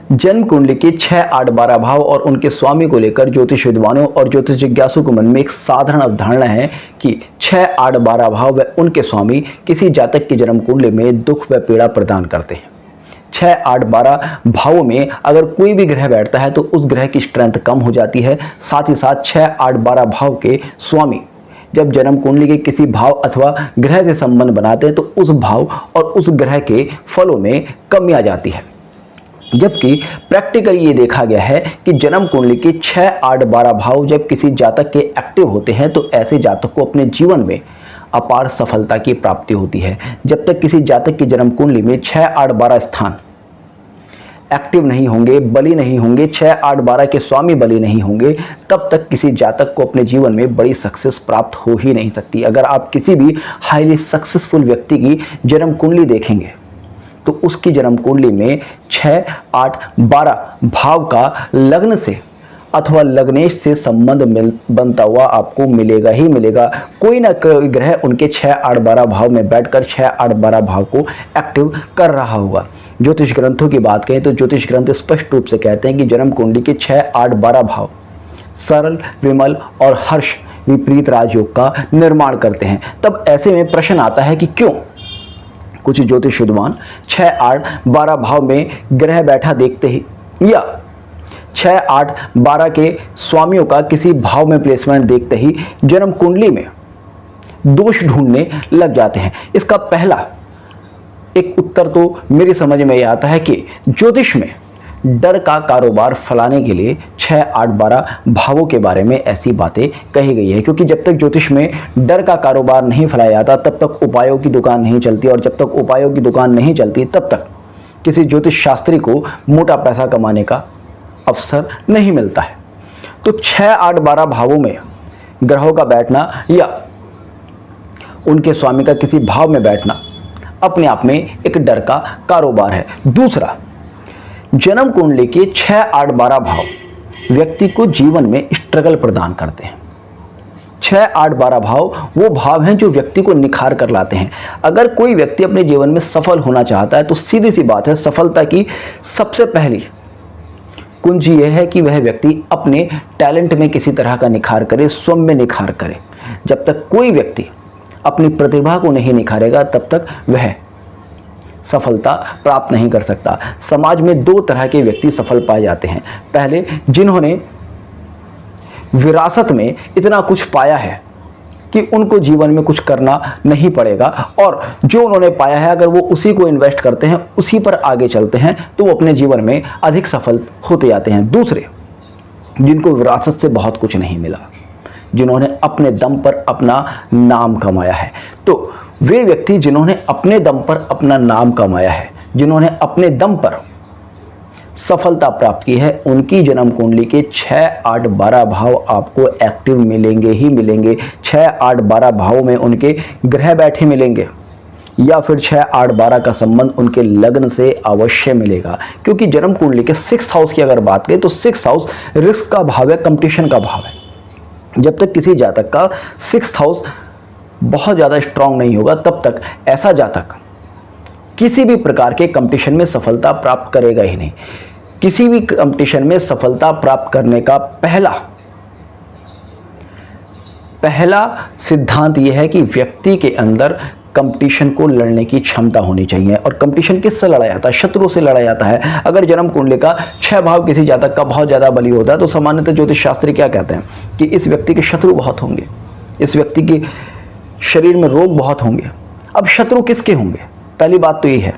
जन्म कुंडली के 6, 8, 12 भाव और उनके स्वामी को लेकर ज्योतिष विद्वानों और ज्योतिष जिज्ञासु के मन में एक साधारण अवधारणा है कि 6, 8, 12 भाव व उनके स्वामी किसी जातक की जन्म कुंडली में दुख व पीड़ा प्रदान करते हैं। 6, 8, 12 भावों में अगर कोई भी ग्रह बैठता है तो उस ग्रह की स्ट्रेंथ कम हो जाती है। साथ ही साथ 6, 8, 12 भाव के स्वामी जब जन्म कुंडली के किसी भाव अथवा ग्रह से संबंध बनाते हैं तो उस भाव और उस ग्रह के फलों में कमी आ जाती है। जबकि प्रैक्टिकली ये देखा गया है कि जन्म कुंडली के 6, 8, 12 भाव जब किसी जातक के एक्टिव होते हैं तो ऐसे जातक को अपने जीवन में अपार सफलता की प्राप्ति होती है। जब तक किसी जातक की जन्म कुंडली में 6, 8, 12 स्थान एक्टिव नहीं होंगे, बली नहीं होंगे, 6, 8, 12 के स्वामी बली नहीं होंगे, तब तक किसी जातक को अपने जीवन में बड़ी सक्सेस प्राप्त हो ही नहीं सकती। अगर आप किसी भी हाईली सक्सेसफुल व्यक्ति की जन्म कुंडली देखेंगे तो उसकी जन्म कुंडली में 6, 8, 12 भाव का लग्न से अथवा लग्नेश से संबंध बनता हुआ आपको मिलेगा ही मिलेगा। कोई ना कोई ग्रह उनके 6, 8, 12 भाव में बैठकर 6, 8, 12 भाव को एक्टिव कर रहा होगा। ज्योतिष ग्रंथों की बात करें तो ज्योतिष ग्रंथ स्पष्ट रूप से कहते हैं कि जन्म कुंडली के 6, 8, 12 भाव सरल, विमल और हर्ष विपरीत राजयोग का निर्माण करते हैं। तब ऐसे में प्रश्न आता है कि क्यों कुछ ज्योतिष विद्वान 6, 8, 12 भाव में ग्रह बैठा देखते ही या 6, 8, 12 के स्वामियों का किसी भाव में प्लेसमेंट देखते ही जन्म कुंडली में दोष ढूंढने लग जाते हैं। इसका पहला एक उत्तर तो मेरी समझ में यह आता है कि ज्योतिष में डर का कारोबार फैलाने के लिए 6, 8, 12 भावों के बारे में ऐसी बातें कही गई है, क्योंकि जब तक ज्योतिष में डर का कारोबार नहीं फैलाया जाता तब तक उपायों की दुकान नहीं चलती, और जब तक उपायों की दुकान नहीं चलती तब तक किसी ज्योतिष शास्त्री को मोटा पैसा कमाने का अवसर नहीं मिलता है। तो 6, 8, 12 भावों में ग्रहों का बैठना या उनके स्वामी का किसी भाव में बैठना अपने आप में एक डर का कारोबार है। दूसरा, जन्म कुंडली के 6, 8, 12 भाव व्यक्ति को जीवन में स्ट्रगल प्रदान करते हैं। 6, 8, 12 भाव वो भाव हैं जो व्यक्ति को निखार कर लाते हैं। अगर कोई व्यक्ति अपने जीवन में सफल होना चाहता है तो सीधी सी बात है, सफलता की सबसे पहली कुंजी यह है कि वह व्यक्ति अपने टैलेंट में किसी तरह का निखार करे, स्वयं में निखार करे। जब तक कोई व्यक्ति अपनी प्रतिभा को नहीं निखारेगा तब तक वह सफलता प्राप्त नहीं कर सकता। समाज में दो तरह के व्यक्ति सफल पाए जाते हैं। पहले, जिन्होंने विरासत में इतना कुछ पाया है कि उनको जीवन में कुछ करना नहीं पड़ेगा, और जो उन्होंने पाया है अगर वो उसी को इन्वेस्ट करते हैं, उसी पर आगे चलते हैं तो वो अपने जीवन में अधिक सफल होते जाते हैं। दूसरे, जिनको विरासत से बहुत कुछ नहीं मिला, जिन्होंने अपने दम पर अपना नाम कमाया है, तो वे व्यक्ति जिन्होंने अपने दम पर अपना नाम कमाया है, जिन्होंने अपने दम पर सफलता प्राप्त की है, उनकी जन्म कुंडली के 6, 8, 12 भाव आपको एक्टिव मिलेंगे ही मिलेंगे। 6, 8, 12 भावों में उनके ग्रह बैठे मिलेंगे या फिर 6, 8, 12 का संबंध उनके लग्न से अवश्य मिलेगा। क्योंकि जन्म कुंडली के 6th हाउस की अगर बात करें तो 6th हाउस रिस्क का भाव है, कंपटीशन का भाव है। जब तक किसी जातक का 6th हाउस बहुत ज़्यादा स्ट्रांग नहीं होगा तब तक ऐसा जातक किसी भी प्रकार के कंपटीशन में सफलता प्राप्त करेगा ही नहीं। किसी भी कंपटीशन में सफलता प्राप्त करने का पहला सिद्धांत यह है कि व्यक्ति के अंदर कंपटीशन को लड़ने की क्षमता होनी चाहिए। और कंपटीशन किससे लड़ा जाता है? शत्रु से लड़ा जाता है। अगर जन्म कुंडली का 6 भाव किसी जातक का बहुत ज़्यादा बली होता है तो सामान्यतः ज्योतिष शास्त्री क्या कहते हैं कि इस व्यक्ति के शत्रु बहुत होंगे, इस व्यक्ति के शरीर में रोग बहुत होंगे। अब शत्रु किसके होंगे? पहली बात तो ये है,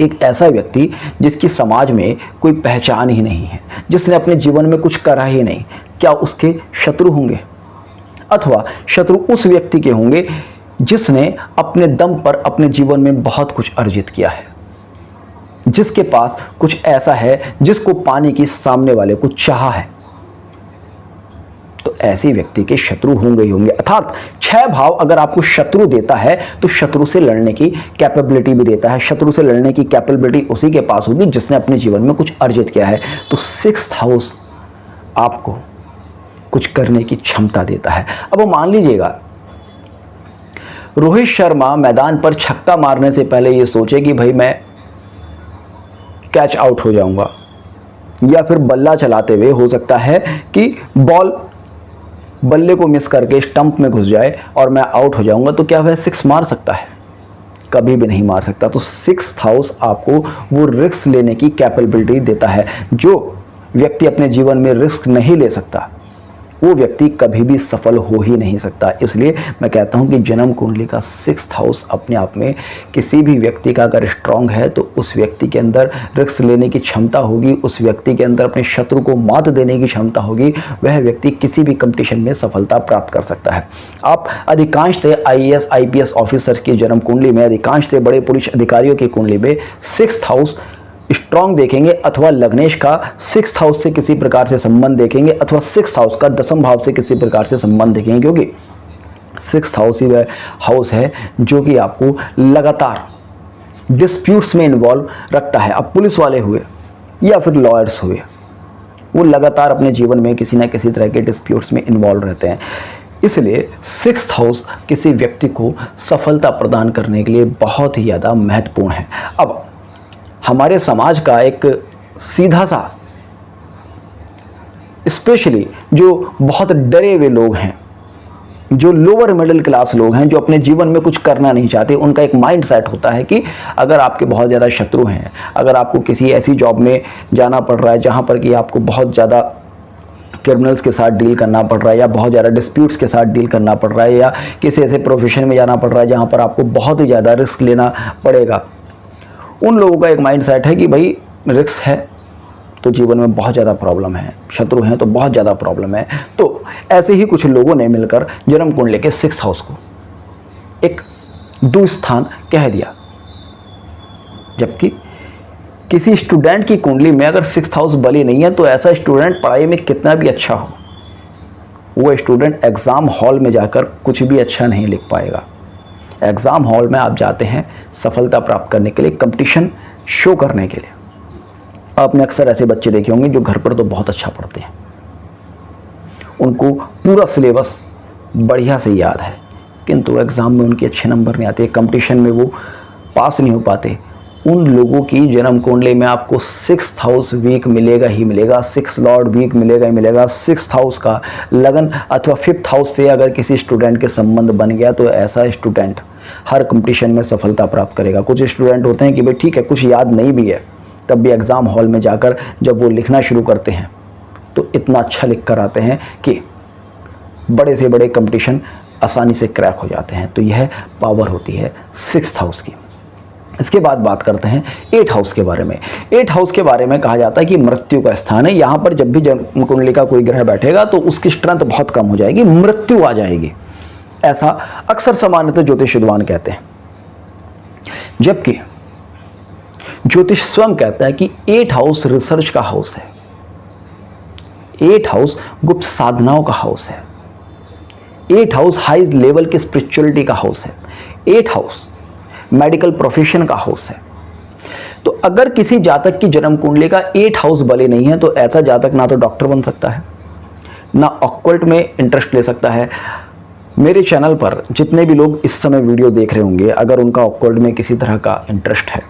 एक ऐसा व्यक्ति जिसकी समाज में कोई पहचान ही नहीं है, जिसने अपने जीवन में कुछ करा ही नहीं, क्या उसके शत्रु होंगे? अथवा शत्रु उस व्यक्ति के होंगे जिसने अपने दम पर अपने जीवन में बहुत कुछ अर्जित किया है, जिसके पास कुछ ऐसा है जिसको पाने की सामने वाले को चाहा है, तो ऐसे व्यक्ति के शत्रु होंगे ही होंगे। अर्थात 6 भाव अगर आपको शत्रु देता है तो शत्रु से लड़ने की कैपेबिलिटी भी देता है। शत्रु से लड़ने की कैपेबिलिटी उसी के पास होगी जिसने अपने जीवन में कुछ अर्जित किया है। तो 6th हाउस आपको कुछ करने की क्षमता देता है। अब मान लीजिएगा रोहित शर्मा मैदान पर छक्का मारने से पहले ये सोचे कि भाई मैं कैच आउट हो जाऊंगा, या फिर बल्ला चलाते हुए हो सकता है कि बॉल बल्ले को मिस करके स्टंप में घुस जाए और मैं आउट हो जाऊंगा, तो क्या वह 6 मार सकता है? कभी भी नहीं मार सकता। तो 6th हाउस आपको वो रिस्क लेने की कैपेबिलिटी देता है। जो व्यक्ति अपने जीवन में रिस्क नहीं ले सकता वो व्यक्ति कभी भी सफल हो ही नहीं सकता। इसलिए मैं कहता हूं कि जन्म कुंडली का 6th हाउस अपने आप में किसी भी व्यक्ति का अगर स्ट्रांग है तो उस व्यक्ति के अंदर रिस्क लेने की क्षमता होगी, उस व्यक्ति के अंदर अपने शत्रु को मात देने की क्षमता होगी, वह व्यक्ति किसी भी कंपटीशन में सफलता प्राप्त कर सकता है। आप अधिकांशतः IAS IPS ऑफिसर की जन्म कुंडली में, अधिकांशतः बड़े पुलिस अधिकारियों की कुंडली में 6th हाउस स्ट्रॉन्ग देखेंगे, अथवा लग्नेश का 6th हाउस से किसी प्रकार से संबंध देखेंगे, अथवा 6th हाउस का 10th भाव से किसी प्रकार से संबंध देखेंगे, क्योंकि 6th हाउस ही वह हाउस है जो कि आपको लगातार डिस्प्यूट्स में इन्वॉल्व रखता है। अब पुलिस वाले हुए या फिर लॉयर्स हुए, वो लगातार अपने जीवन में किसी न किसी तरह के डिस्प्यूट्स में इन्वॉल्व रहते हैं। इसलिए 6th हाउस किसी व्यक्ति को सफलता प्रदान करने के लिए बहुत ही ज़्यादा महत्वपूर्ण है। अब हमारे समाज का एक सीधा सा, स्पेशली जो बहुत डरे हुए लोग हैं, जो लोअर मिडिल क्लास लोग हैं, जो अपने जीवन में कुछ करना नहीं चाहते, उनका एक माइंड सेट होता है कि अगर आपके बहुत ज़्यादा शत्रु हैं, अगर आपको किसी ऐसी जॉब में जाना पड़ रहा है जहाँ पर कि आपको बहुत ज़्यादा क्रिमिनल्स के साथ डील करना पड़ रहा है, या बहुत ज़्यादा डिस्प्यूट्स के साथ डील करना पड़ रहा है, या किसी ऐसे प्रोफेशन में जाना पड़ रहा है जहाँ पर आपको बहुत ही ज़्यादा रिस्क लेना पड़ेगा, उन लोगों का एक माइंड सेट है कि भाई रिस्क है तो जीवन में बहुत ज़्यादा प्रॉब्लम है, शत्रु हैं तो बहुत ज़्यादा प्रॉब्लम है। तो ऐसे ही कुछ लोगों ने मिलकर जन्म कुंडली के 6th हाउस को एक दुस्थान कह दिया, जबकि किसी स्टूडेंट की कुंडली में अगर 6th हाउस बली नहीं है तो ऐसा स्टूडेंट पढ़ाई में कितना भी अच्छा हो, वो स्टूडेंट एग्ज़ाम हॉल में जाकर कुछ भी अच्छा नहीं लिख पाएगा। एग्ज़ाम हॉल में आप जाते हैं सफलता प्राप्त करने के लिए, कंपटीशन शो करने के लिए। आपने अक्सर ऐसे बच्चे देखे होंगे जो घर पर तो बहुत अच्छा पढ़ते हैं, उनको पूरा सिलेबस बढ़िया से याद है, किंतु एग्ज़ाम में उनके अच्छे नंबर नहीं आते, कंपटीशन में वो पास नहीं हो पाते। उन लोगों की जन्म कुंडली में आपको 6th हाउस वीक मिलेगा ही मिलेगा, 6th लॉर्ड वीक मिलेगा ही मिलेगा। 6th हाउस का लगन अथवा 5th हाउस से अगर किसी स्टूडेंट के संबंध बन गया तो ऐसा स्टूडेंट हर कंपटीशन में सफलता प्राप्त करेगा। कुछ स्टूडेंट होते हैं कि भाई ठीक है कुछ याद नहीं भी है, तब भी एग्ज़ाम हॉल में जाकर जब वो लिखना शुरू करते हैं तो इतना अच्छा लिख कर आते हैं कि बड़े से बड़े कंपटीशन आसानी से क्रैक हो जाते हैं। तो यह पावर होती है 6th हाउस की। इसके बाद बात करते हैं 8th हाउस के बारे में। 8th हाउस के बारे में कहा जाता है कि मृत्यु का स्थान है। यहाँ पर जब भी जन्म कुंडली का कोई ग्रह बैठेगा तो उसकी स्ट्रेंथ बहुत कम हो जाएगी, मृत्यु आ जाएगी, ऐसा अक्सर सामान्यतः ज्योतिष विद्वान कहते हैं। जबकि ज्योतिष स्वयं कहता है कि 8th हाउस रिसर्च का हाउस है, 8th हाउस गुप्त साधनाओं का हाउस है, 8th हाउस हाई लेवल की स्पिरिचुअलिटी का हाउस है, 8th हाउस मेडिकल प्रोफेशन का हाउस है। तो अगर किसी जातक की जन्म कुंडली का 8th हाउस बले नहीं है तो ऐसा जातक ना तो डॉक्टर बन सकता है, ना ऑक्कल्ट में इंटरेस्ट ले सकता है। मेरे चैनल पर जितने भी लोग इस समय वीडियो देख रहे होंगे, अगर उनका ऑक्कल्ट में किसी तरह का इंटरेस्ट है,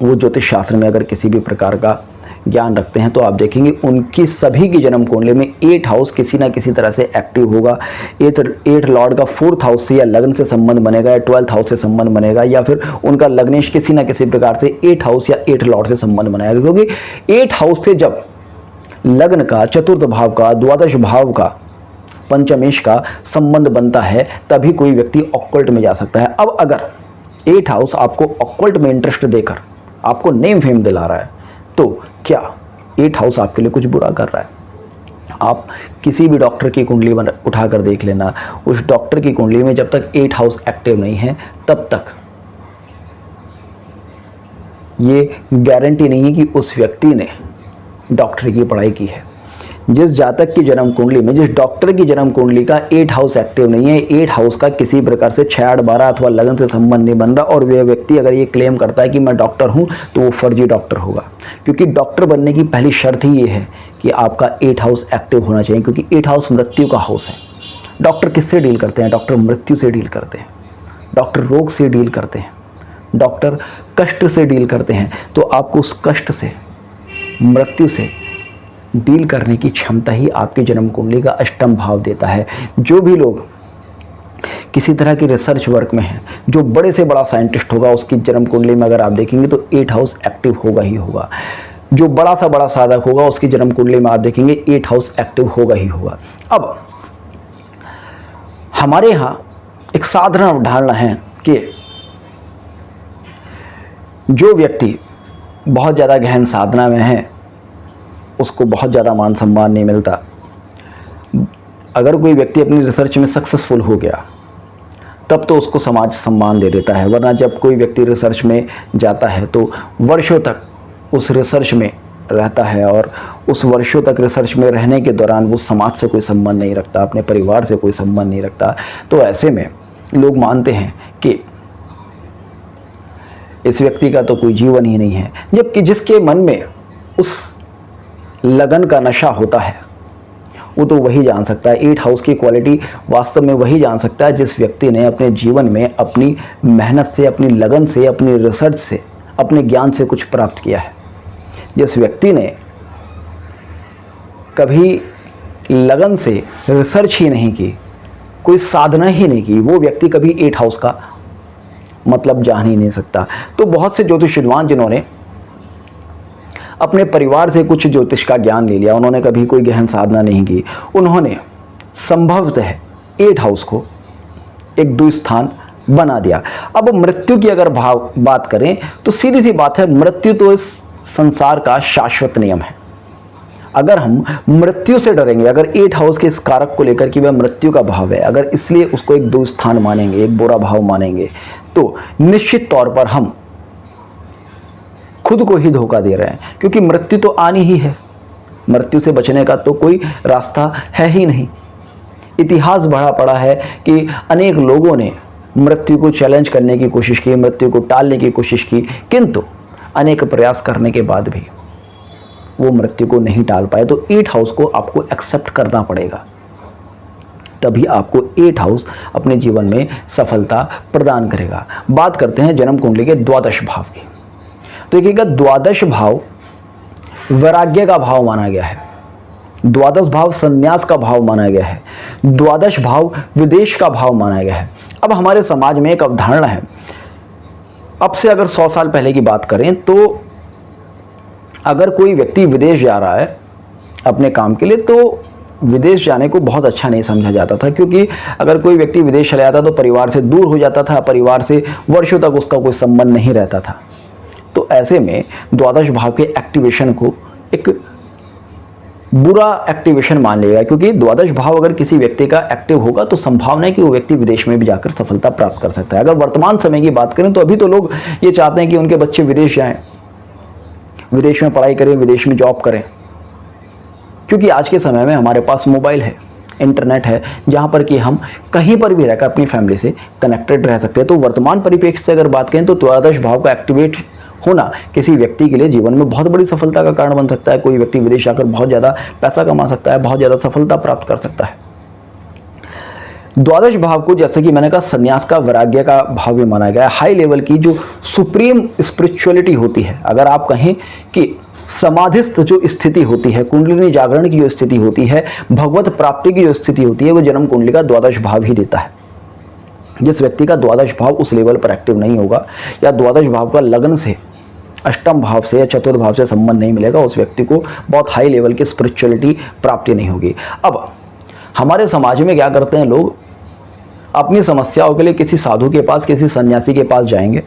वो ज्योतिष शास्त्र में अगर किसी भी प्रकार का ज्ञान रखते हैं, तो आप देखेंगे उनकी सभी की जन्म कुंडली में 8th हाउस किसी ना किसी तरह से एक्टिव होगा। 8th लॉर्ड का 4th हाउस से या लग्न से संबंध बनेगा, या 12th हाउस से संबंध बनेगा, या फिर उनका लग्नेश किसी ना किसी प्रकार से 8th हाउस या 8th लॉर्ड से संबंध बनाएगा। क्योंकि 8th हाउस से जब लग्न का, चतुर्थ भाव का, द्वादश भाव का, पंचमेश का संबंध बनता है, तभी कोई व्यक्ति ऑक्कल्ट में जा सकता है। अब अगर 8th हाउस आपको ऑक्कल्ट में इंटरेस्ट देकर आपको नेम फेम दिला रहा है, तो क्या 8th हाउस आपके लिए कुछ बुरा कर रहा है? आप किसी भी डॉक्टर की कुंडली उठा कर देख लेना, उस डॉक्टर की कुंडली में जब तक 8th हाउस एक्टिव नहीं है तब तक ये गारंटी नहीं है कि उस व्यक्ति ने डॉक्टरी की पढ़ाई की है। जिस जातक की जन्म कुंडली में, जिस डॉक्टर की जन्म कुंडली का 8th हाउस एक्टिव नहीं है, 8th हाउस का किसी प्रकार से 6, 8, 12 अथवा लगन से संबंध नहीं बन रहा, और वह व्यक्ति अगर ये क्लेम करता है कि मैं डॉक्टर हूं, तो वो फर्जी डॉक्टर होगा। क्योंकि डॉक्टर बनने की पहली शर्त ही ये है कि आपका 8th हाउस एक्टिव होना चाहिए, क्योंकि 8th हाउस मृत्यु का हाउस है। डॉक्टर किससे डील करते हैं? डॉक्टर मृत्यु से डील करते हैं, डॉक्टर रोग से डील करते हैं, डॉक्टर कष्ट से डील करते हैं। तो आपको उस कष्ट से मृत्यु से डील करने की क्षमता ही आपकी जन्म कुंडली का अष्टम भाव देता है। जो भी लोग किसी तरह की रिसर्च वर्क में है, जो बड़े से बड़ा साइंटिस्ट होगा, उसकी जन्म कुंडली में अगर आप देखेंगे तो 8 हाउस एक्टिव होगा ही होगा। जो बड़ा सा बड़ा साधक होगा, उसकी जन्म कुंडली में आप देखेंगे 8 हाउस एक्टिव होगा ही होगा। अब हमारे यहाँ एक साधारण अवधारणा है कि जो व्यक्ति बहुत ज़्यादा गहन साधना में है उसको बहुत ज़्यादा मान सम्मान नहीं मिलता। अगर कोई व्यक्ति अपनी रिसर्च में सक्सेसफुल हो गया तब तो उसको समाज सम्मान दे देता है, वरना जब कोई व्यक्ति रिसर्च में जाता है तो वर्षों तक उस रिसर्च में रहता है और उस वर्षों तक रिसर्च में रहने के दौरान वो समाज से कोई संबंध नहीं रखता, अपने परिवार से कोई संबंध नहीं रखता। तो ऐसे में लोग मानते हैं कि इस व्यक्ति का तो कोई जीवन ही नहीं है, जबकि जिसके मन में उस लगन का नशा होता है वो तो वही जान सकता है। 8 हाउस की क्वालिटी वास्तव में वही जान सकता है जिस व्यक्ति ने अपने जीवन में अपनी मेहनत से, अपनी लगन से, अपनी रिसर्च से, अपने ज्ञान से कुछ प्राप्त किया है। जिस व्यक्ति ने कभी लगन से रिसर्च ही नहीं की, कोई साधना ही नहीं की, वो व्यक्ति कभी 8 हाउस का मतलब जान ही नहीं सकता। तो बहुत से ज्योतिष विद्वान जिन्होंने अपने परिवार से कुछ ज्योतिष का ज्ञान ले लिया, उन्होंने कभी कोई गहन साधना नहीं की, उन्होंने संभवतः 8 हाउस को एक द्विस्थान बना दिया। अब मृत्यु की अगर बात करें तो सीधी सी बात है, मृत्यु तो इस संसार का शाश्वत नियम है। अगर हम मृत्यु से डरेंगे, अगर 8 हाउस के इस कारक को लेकर कि वह मृत्यु का भाव है, अगर इसलिए उसको एक दुस्थान मानेंगे, एक बुरा भाव मानेंगे, तो निश्चित तौर पर हम खुद को ही धोखा दे रहे हैं, क्योंकि मृत्यु तो आनी ही है। मृत्यु से बचने का तो कोई रास्ता है ही नहीं। इतिहास भरा पड़ा है कि अनेक लोगों ने मृत्यु को चैलेंज करने की कोशिश की, मृत्यु को टालने की कोशिश की, किंतु अनेक प्रयास करने के बाद भी वो मृत्यु को नहीं टाल पाए। तो 8 हाउस को आपको एक्सेप्ट करना पड़ेगा, तभी आपको 8 हाउस अपने जीवन में सफलता प्रदान करेगा। बात करते हैं जन्म कुंडली के द्वादश भाव की। तो देखिएगा, द्वादश भाव वैराग्य का भाव माना गया है, द्वादश भाव संन्यास का भाव माना गया है, द्वादश भाव विदेश का भाव माना गया है। अब हमारे समाज में एक अवधारणा है, अब से अगर 100 साल पहले की बात करें तो अगर कोई व्यक्ति विदेश जा रहा है अपने काम के लिए तो विदेश जाने को बहुत अच्छा नहीं समझा जाता था, क्योंकि अगर कोई व्यक्ति विदेश चला जाता तो परिवार से दूर हो जाता था, परिवार से वर्षों तक उसका कोई संबंध नहीं रहता था। तो ऐसे में द्वादश भाव के एक्टिवेशन को एक बुरा एक्टिवेशन मान लिया, क्योंकि द्वादश भाव अगर किसी व्यक्ति का एक्टिव होगा तो संभावना है कि वो व्यक्ति विदेश में भी जाकर सफलता प्राप्त कर सकता है। अगर वर्तमान समय की बात करें तो अभी तो लोग ये चाहते हैं कि उनके बच्चे विदेश जाएं, विदेश में पढ़ाई करें, विदेश में जॉब करें, क्योंकि आज के समय में हमारे पास मोबाइल है, इंटरनेट है, जहाँ पर कि हम कहीं पर भी रहकर अपनी फैमिली से कनेक्टेड रह सकते हैं। तो वर्तमान परिप्रेक्ष्य से अगर बात करें तो द्वादश भाव का एक्टिवेट होना किसी व्यक्ति के लिए जीवन में बहुत बड़ी सफलता का कारण बन सकता है। कोई व्यक्ति विदेश जाकर बहुत ज़्यादा पैसा कमा सकता है, बहुत ज़्यादा सफलता प्राप्त कर सकता है। द्वादश भाव को जैसे कि मैंने कहा संन्यास का, वैराग्य का भाव भी माना गया है। हाई लेवल की जो सुप्रीम स्पिरिचुअलिटी होती है, अगर आप कहें कि समाधिस्थ जो स्थिति होती है, कुंडलिनी जागरण की जो स्थिति होती है, भगवत प्राप्ति की जो स्थिति होती है, वो जन्म कुंडली का द्वादश भाव ही देता है। जिस व्यक्ति का द्वादश भाव उस लेवल पर एक्टिव नहीं होगा या द्वादश भाव का लगन से, अष्टम भाव से या चतुर्थ भाव से संबंध नहीं मिलेगा, उस व्यक्ति को बहुत हाई लेवल की स्पिरिचुअलिटी प्राप्ति नहीं होगी। अब हमारे समाज में क्या करते हैं लोग, अपनी समस्याओं के लिए किसी साधु के पास, किसी सन्यासी के पास जाएंगे,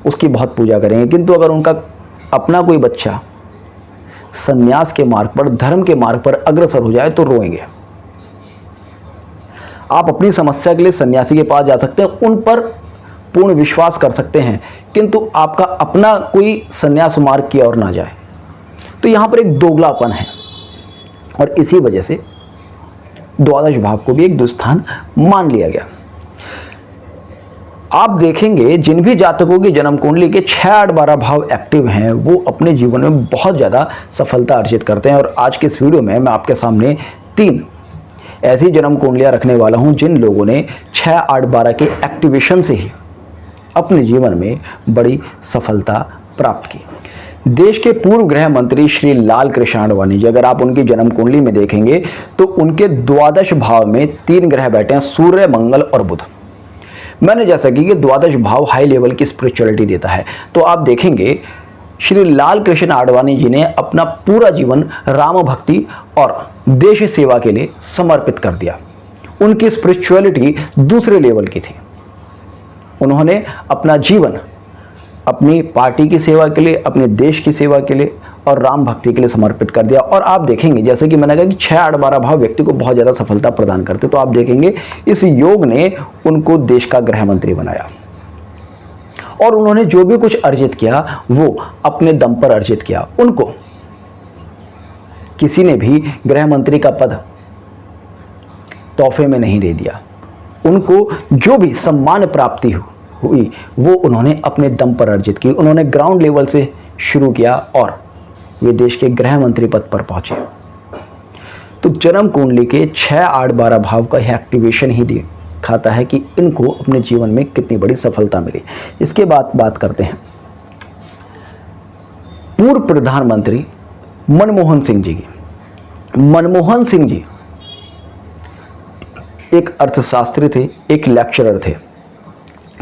उसकी बहुत पूजा करेंगे, किंतु अगर उनका अपना कोई बच्चा सन्यास के मार्ग पर, धर्म के मार्ग पर अग्रसर हो जाए तो रोएंगे। आप अपनी समस्या के लिए सन्यासी के पास जा सकते हैं, उन पर पूर्ण विश्वास कर सकते हैं, किंतु आपका अपना कोई सन्यास मार्ग की ओर ना जाए। तो यहाँ पर एक दोगलापन है और इसी वजह से द्वादश भाव को भी एक दुस्थान मान लिया गया। आप देखेंगे जिन भी जातकों की जन्म कुंडली के 6, 8, 12 भाव एक्टिव हैं वो अपने जीवन में बहुत ज़्यादा सफलता अर्जित करते हैं। और आज के इस वीडियो में मैं आपके सामने 3 ऐसी जन्म कुंडलियाँ रखने वाला हूँ जिन लोगों ने 6, 8, 12 के एक्टिवेशन से ही अपने जीवन में बड़ी सफलता प्राप्त की। देश के पूर्व गृह मंत्री श्री लाल कृष्ण आडवाणी जी, अगर आप उनकी जन्म कुंडली में देखेंगे तो उनके द्वादश भाव में 3 ग्रह बैठे हैं, सूर्य, मंगल और बुध। मैंने जैसा कि द्वादश भाव हाई लेवल की स्पिरिचुअलिटी देता है, तो आप देखेंगे श्री लाल कृष्ण आडवाणी जी ने अपना पूरा जीवन राम भक्ति और देश सेवा के लिए समर्पित कर दिया। उनकी स्पिरिचुअलिटी दूसरे लेवल की थी। उन्होंने अपना जीवन अपनी पार्टी की सेवा के लिए, अपने देश की सेवा के लिए और राम भक्ति के लिए समर्पित कर दिया। और आप देखेंगे जैसे कि मैंने कहा कि 6, 8, 12 भाव व्यक्ति को बहुत ज़्यादा सफलता प्रदान करते, तो आप देखेंगे इस योग ने उनको देश का गृह मंत्री बनाया। और उन्होंने जो भी कुछ अर्जित किया वो अपने दम पर अर्जित किया। उनको किसी ने भी गृह मंत्री का पद तोहफे में नहीं दे दिया। उनको जो भी सम्मान प्राप्ति हुई वो उन्होंने अपने दम पर अर्जित की। उन्होंने ग्राउंड लेवल से शुरू किया और वे देश के गृह मंत्री पद पर पहुंचे। तो जन्म कुंडली के 6, 8, 12 भाव का यह एक्टिवेशन ही दिखाता है कि इनको अपने जीवन में कितनी बड़ी सफलता मिली। इसके बाद बात करते हैं पूर्व प्रधानमंत्री मनमोहन सिंह जी की। मनमोहन सिंह जी एक अर्थशास्त्री थे, एक लेक्चरर थे।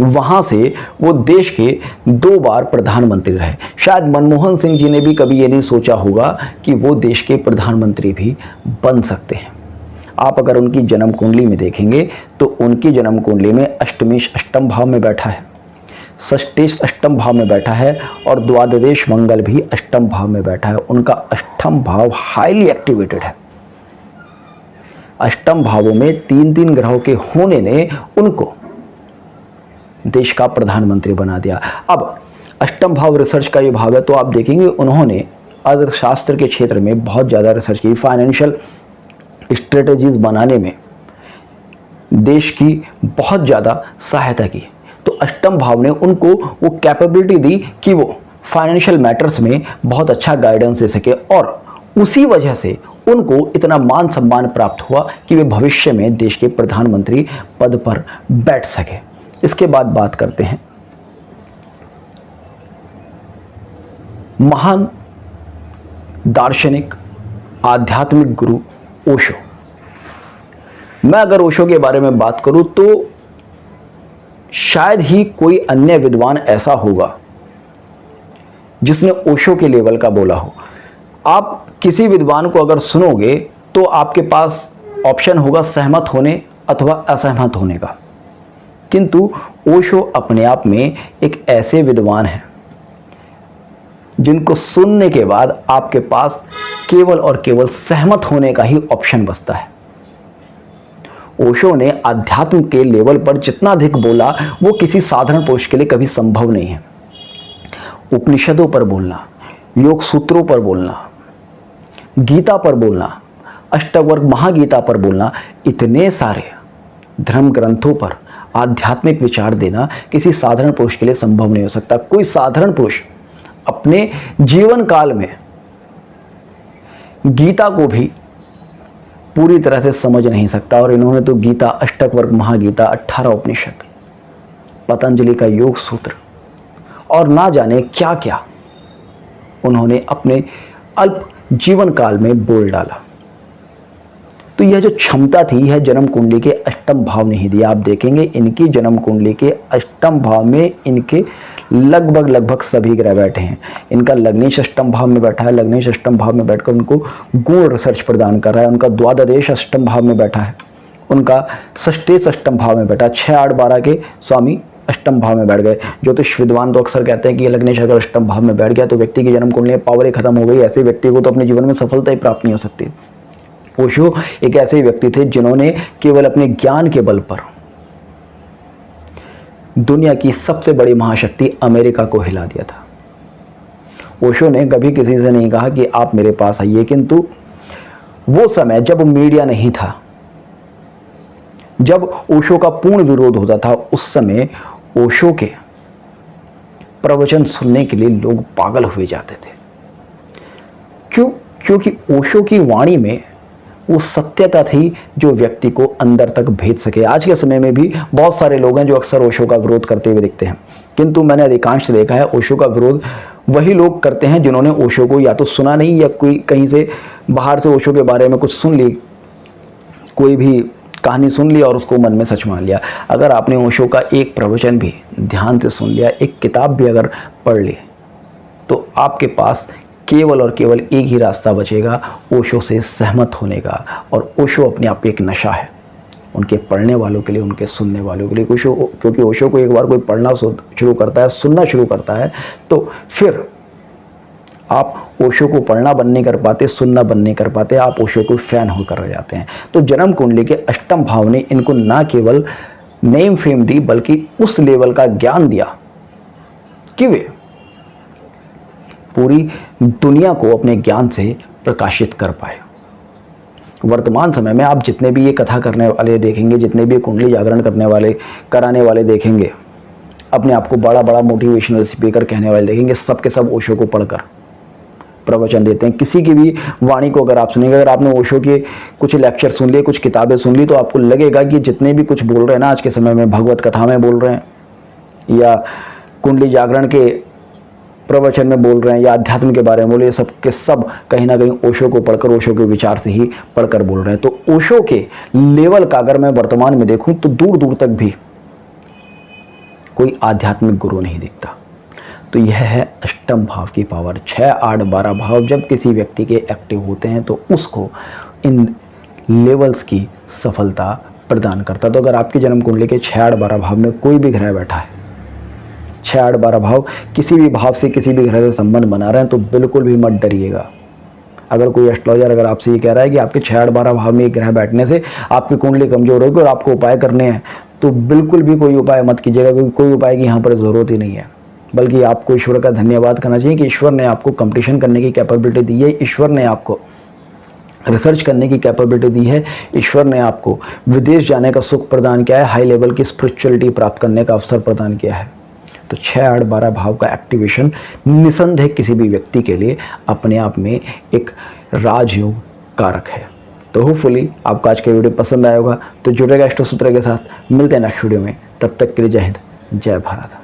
वहां से वो देश के 2 बार प्रधानमंत्री रहे। शायद मनमोहन सिंह जी ने भी कभी ये नहीं सोचा होगा कि वो देश के प्रधानमंत्री भी बन सकते हैं। आप अगर उनकी जन्म कुंडली में देखेंगे तो उनकी जन्म कुंडली में अष्टमेश अष्टम भाव में बैठा है, षष्ठेश अष्टम भाव में बैठा है और द्वादश मंगल भी अष्टम भाव में बैठा है। उनका अष्टम भाव हाईली एक्टिवेटेड है। अष्टम भावों में 3-3 ग्रहों के होने ने उनको देश का प्रधानमंत्री बना दिया। अब अष्टम भाव रिसर्च का ये भाव है, तो आप देखेंगे उन्होंने अर्थशास्त्र के क्षेत्र में बहुत ज़्यादा रिसर्च की, फाइनेंशियल स्ट्रेटजीज बनाने में देश की बहुत ज़्यादा सहायता की। तो अष्टम भाव ने उनको वो कैपेबिलिटी दी कि वो फाइनेंशियल मैटर्स में बहुत अच्छा गाइडेंस दे सके और उसी वजह से उनको इतना मान सम्मान प्राप्त हुआ कि वे भविष्य में देश के प्रधानमंत्री पद पर बैठ सके। इसके बाद बात करते हैं महान दार्शनिक आध्यात्मिक गुरु ओशो। मैं अगर ओशो के बारे में बात करूं तो शायद ही कोई अन्य विद्वान ऐसा होगा जिसने ओशो के लेवल का बोला हो। आप किसी विद्वान को अगर सुनोगे तो आपके पास ऑप्शन होगा सहमत होने अथवा असहमत होने का, किंतु ओशो अपने आप में एक ऐसे विद्वान हैं जिनको सुनने के बाद आपके पास केवल और केवल सहमत होने का ही ऑप्शन बचता है। ओशो ने आध्यात्म के लेवल पर जितना अधिक बोला वो किसी साधारण पुरुष के लिए कभी संभव नहीं है। उपनिषदों पर बोलना, योग सूत्रों पर बोलना, गीता पर बोलना, अष्टवर्ग महागीता पर बोलना, इतने सारे धर्म ग्रंथों पर आध्यात्मिक विचार देना किसी साधारण पुरुष के लिए संभव नहीं हो सकता। कोई साधारण पुरुष अपने जीवन काल में गीता को भी पूरी तरह से समझ नहीं सकता। और इन्होंने तो गीता, अष्टवर्ग महागीता, 18 उपनिषद, पतंजलि का योग सूत्र और ना जाने क्या क्या उन्होंने अपने अल्प जीवन काल में बोल डाला। तो यह जो क्षमता थी यह जन्म कुंडली के अष्टम भाव ने ही दिया। आप देखेंगे इनकी जन्म कुंडली के अष्टम भाव में इनके लगभग सभी ग्रह बैठे हैं। इनका लग्नेश अष्टम भाव में बैठा है, लग्नेश अष्टम भाव में बैठकर उनको गुण रिसर्च प्रदान कर रहा है। उनका द्वादश अष्टम भाव में बैठा है, उनका षष्ठेश अष्टम भाव में बैठा। 6, 8, 12 के स्वामी अष्टम भाव में बैठ गए। ज्योतिष विद्वान तो अक्सर कहते हैं कि लग्नेश अगर अष्टम भाव में बैठ गया तो व्यक्ति की जन्म कुंडली में पावर ही खत्म हो गई, ऐसे व्यक्ति को तो अपने जीवन में सफलता ही प्राप्त नहीं हो सकती। ओशो एक ऐसे व्यक्ति थे जिन्होंने केवल अपने ज्ञान के बल पर दुनिया की सबसे बड़ी महाशक्ति अमेरिका को हिला दिया था। ओशो ने कभी किसी से नहीं कहा कि आप मेरे पास आइए, किंतु वो समय जब मीडिया नहीं था, जब ओशो का पूर्ण विरोध होता था, उस समय ओशो के प्रवचन सुनने के लिए लोग पागल हुए जाते थे। क्यों? क्योंकि ओशो की वाणी में वो सत्यता थी जो व्यक्ति को अंदर तक भेज सके। आज के समय में भी बहुत सारे लोग हैं जो अक्सर ओशो का विरोध करते हुए दिखते हैं, किंतु मैंने अधिकांश देखा है ओशो का विरोध वही लोग करते हैं जिन्होंने ओशो को या तो सुना नहीं या कोई कहीं से बाहर से ओशो के बारे में कुछ सुन ली, कोई भी कहानी सुन ली और उसको मन में सच मान लिया। अगर आपने ओशो का एक प्रवचन भी ध्यान से सुन लिया, एक किताब भी अगर पढ़ ली, तो आपके पास केवल और केवल एक ही रास्ता बचेगा, ओशो से सहमत होने का। और ओशो अपने आप एक नशा है उनके पढ़ने वालों के लिए, उनके सुनने वालों के लिए। क्योंकि ओशो को एक बार कोई पढ़ना शुरू करता है, सुनना शुरू करता है, तो फिर आप ओशो को पढ़ना बंद नहीं कर पाते, सुनना बंद नहीं कर पाते, आप ओशो को फैन होकर रह जाते हैं। तो जन्म कुंडली के अष्टम भाव ने इनको ना केवल नेम फेम दी, बल्कि उस लेवल का ज्ञान दिया कि वे पूरी दुनिया को अपने ज्ञान से प्रकाशित कर पाए। वर्तमान समय में आप जितने भी ये कथा करने वाले देखेंगे, जितने भी कुंडली जागरण कराने वाले देखेंगे, अपने आप को बड़ा बड़ा मोटिवेशनल स्पीकर कहने वाले देखेंगे, सब के सब ओशो को पढ़कर प्रवचन देते हैं। किसी की भी वाणी को अगर आप सुनेंगे, अगर आपने ओशो के कुछ लेक्चर सुन लिए, कुछ किताबें सुन ली, तो आपको लगेगा कि जितने भी कुछ बोल रहे हैं ना आज के समय में, भगवत कथा में बोल रहे हैं या कुंडली जागरण के प्रवचन में बोल रहे हैं या अध्यात्म के बारे में बोल रहे हैं, सब के सब कहीं ना कहीं ओशो को पढ़कर, ओशो के विचार से ही पढ़कर बोल रहे हैं। तो ओशो के लेवल का अगर मैं वर्तमान में देखूं तो दूर दूर तक भी कोई आध्यात्मिक गुरु नहीं दिखता। तो यह है अष्टम भाव की पावर। 6, 8, 12 भाव जब किसी व्यक्ति के एक्टिव होते हैं तो उसको इन लेवल्स की सफलता प्रदान करता। तो अगर आपकी जन्म कुंडली के 6, 8, 12 भाव में कोई भी ग्रह बैठा है, 6, 8, 12 भाव किसी भी भाव से किसी भी ग्रह से संबंध बना रहे हैं, तो बिल्कुल भी मत डरिएगा। अगर कोई एस्ट्रोलॉजर अगर आपसे ये कह रहा है कि आपके 6, 8, 12 भाव में एक ग्रह बैठने से आपकी कुंडली कमजोर होगी और आपको उपाय करने हैं, तो बिल्कुल भी कोई उपाय मत कीजिएगा, क्योंकि कोई उपाय की यहाँ पर ज़रूरत ही नहीं है। बल्कि आपको ईश्वर का धन्यवाद करना चाहिए कि ईश्वर ने आपको कंपटीशन करने की कैपेबिलिटी दी है, ईश्वर ने आपको रिसर्च करने की कैपेबिलिटी दी है, ईश्वर ने आपको विदेश जाने का सुख प्रदान किया है, हाई लेवल की स्पिरिचुअलिटी प्राप्त करने का अवसर प्रदान किया है। तो 6, 8, 12 भाव का एक्टिवेशन निसंदेह किसी भी व्यक्ति के लिए अपने आप में एक राजयोग कारक है। तो होपफुली आपको आज का वीडियो पसंद आया होगा। तो जुड़ेगा अष्टसूत्र के साथ, मिलते हैं नेक्स्ट वीडियो में। तब तक के लिए जय हिंद, जय भारत।